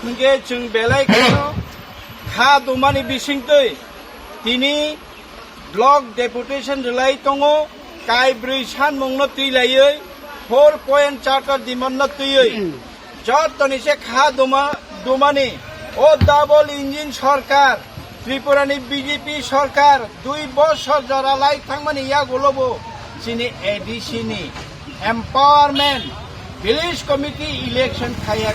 Hingga jeng belai kano kha dumani bisingtoi tini block deputation relai tongo kai brui san mungno tuilayoi 4 charter dimanna tuiyoi jot toni se kha dumani o double engine sarkar Tripurani BJP sarkar 2 বছর jara lai thangmani ya golobo sini addition empowerment village committee election khaya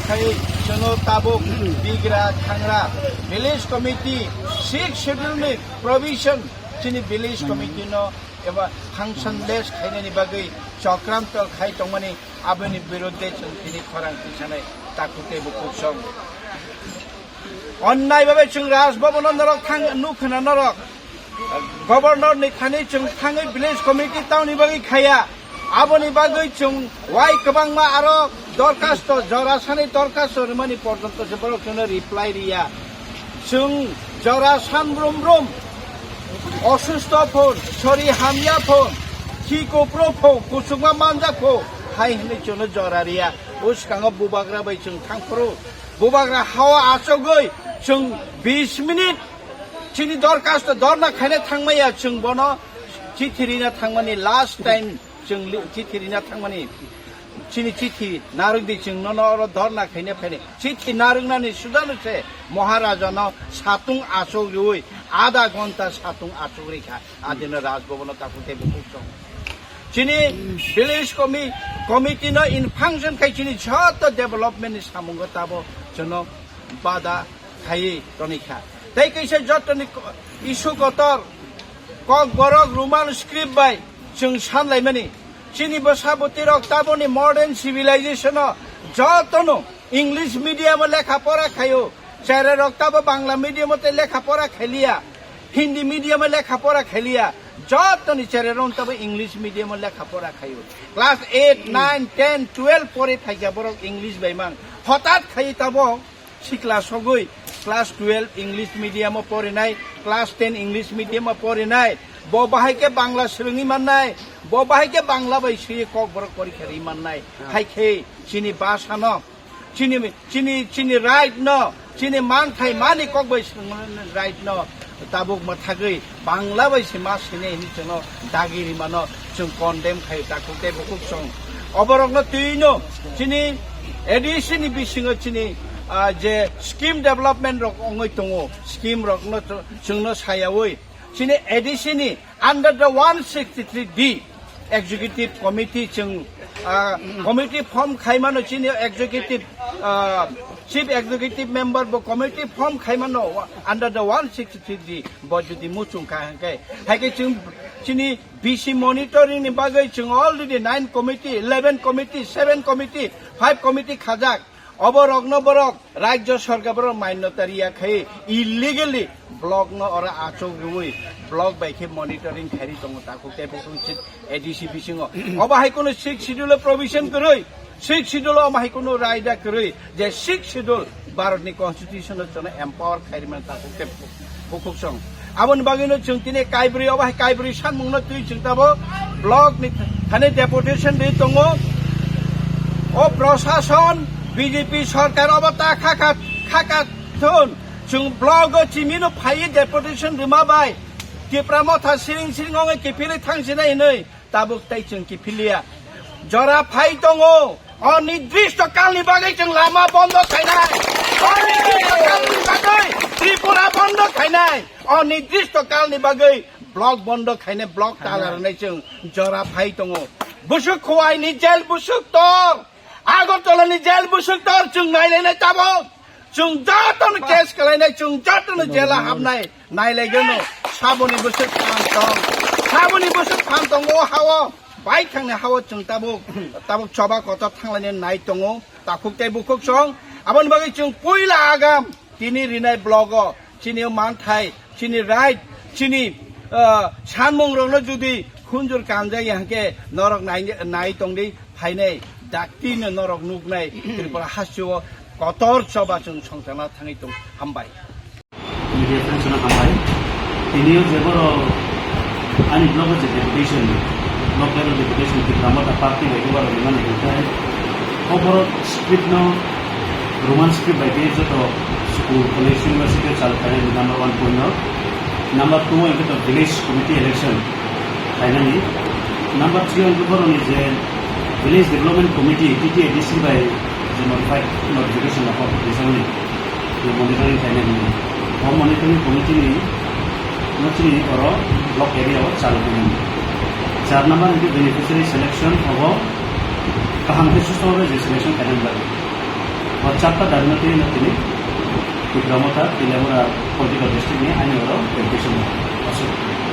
jono tabuk bigra thangra village committee 6 schedule ni provision chini village committee no eba function less khainani bagai chokramto khai tongmani aboni birodhe chini khorang pichane takute bukusong onnai babe chung rajbhavan norok thang nukhna norok governor ni khani chung thangai village committee tauni bagai khaya aboni bagai chung wai kabangma aro দরখাস্ত জরাসানি দরখাস্ত রিমানি পর্যন্ত যে বড় কোনো reply Riya chung জরাসান ব্রুম অসুস্থ phone sorry হামিয়া phone খিকো pro ফো কুসুমা মানজা ফো high হনে জন্য জরারিয়া উসকাঙ্গ বুবাগ্রা বাই chung থাংপ্রো বুবাগ্রা হাওয়া আচগৈ chung 20 মিনিট চিনি দরখাস্ত দরনা খাইনে থাংমাইয়া chung বনো চিঠিরিনা থাংমানি লাস্ট টাইম chung চিঠিরিনা থাংমানি chini chithi narung di chung no dhorna khaine phene chithi narung nani sudanuse maharaja no satung asok rui आधा घंटा साtung asok rekha adina rajbhavan takute bukong chini village committee no in function khai chini jhot development ni samungo tabo jono bada khai tonikha tai kaise jotoni issue kotor kok borok roman script by chung sanlai mani chini basaboti rok taboni modern civilization jotono english medium lekha pora khayo chare rok tabo bangla medium te lekha pora khelia hindi medium lekha pora khelia jotoni chare ron tabo english medium lekha pora khayo class 8 9 10 12 pore thaiga borok english baimang hotat khai tabo sikla sogoi class 12 english medium pore nai class 10 english medium pore nai bo bahai ke bangla srungi mannai bo bahai ke bangla bai sri kok borok porikha ri mannai haikhe chini basa no chini right no chini man thai mani kok bai right no tabuk mathagei bangla bai sima sine ni chono dagiri mano chung condemn khai takute bukuk song oborok no tuino chini addition ni bisingo chini je scheme development rok ongoi tongo scheme rok no chungno sayawoi chini addition ni under the 163D executive committee chung committee form khaimano chini executive chief executive member bo committee form khaimano under the 163D bojudi muchung kai haike chung chini BC monitoring ni bagai chung already 9 committee 11 committee 7 committee 5 committee khajak অবরক নবরক রাজ্য সরকার মান্যতারিয়া খাই illegally block ন অরা আচক রুই block বাইকে monitoring খারি দङ তাকো কেবুচিত ADC বিসিং অবাহাই কোন 6 schedule provision করই 6 schedule অবাহাই কোন রায়দা করই যে 6 schedule ভারতনি constitution জন্য এম্পাওয়ার খাইমান তাকো কেবু বুকুসং আবন বাগিনো চুংতিনে কাইব্রি অবাহাই কাইব্রি সানমুংন তুই চুংতাবো ব্লক নি থানে ডেপুটেশন রে দङ ও প্রশাসন BJP सरकार अबता खाका थोन chung blog chimino phai deputation rimabai kipramo tha siring ong kipili thangsinai nei tabuk tai chung kipilia jora phai tongo অনির্দিষ্ট Kalni বাগাই chung lama bondo khainai অনির্দিষ্ট কালনি বাগাই ত্রিপুরা বন্ধ খাইনাই অনির্দিষ্ট কালনি বাগাই ব্লক বন্ধ খাইনে block তালারনাই chung jora phai tongo busuk khwai ni jail busuk tor আগরতলানি jail বুসুক তোর chung নাইলাইনাই তাবো chung যতন কেস কালাইনাই chung যতন জেলা হাবনাই নাইলাইগনো সাবনি বুসুক ফান্তং ও হাওয়া বাই থাংনে হাওয়া chung তাবো চবা কত থাংলাইনে নাই দङो তাকুকতাই বুকুক সং আবন বাগै chung পুইলা আগাম তিনি রিনাই ব্লগ চিনি মানথাই চিনি রাইট চিনি সানমং রংनो जुदि खुनजुर कामजाय हाके नरक नाइ तंगदै फाइनाय daktin norok nugnai tripura hasyo kotor coba chung songtana thangai tung hambai media friends na kamay tiniyo jeboro ani blog je deputation blog level deputation ki Ramata party by jeboro liman hitai overall script no roman script by page to school college university chal kare number 1 point no number 2 is the village committee election finally number 3 on jeboro ni je village development committee TTADC by the notified notification of recently the monitoring finally home monitoring committee ni notri oro block area or chalu kuni 4 number is beneficiary selection of kaham ke susto je selection calendar और चारटा दाबिनाते नतनी कि ग्रामता तिलामुरा political district में आने वाला education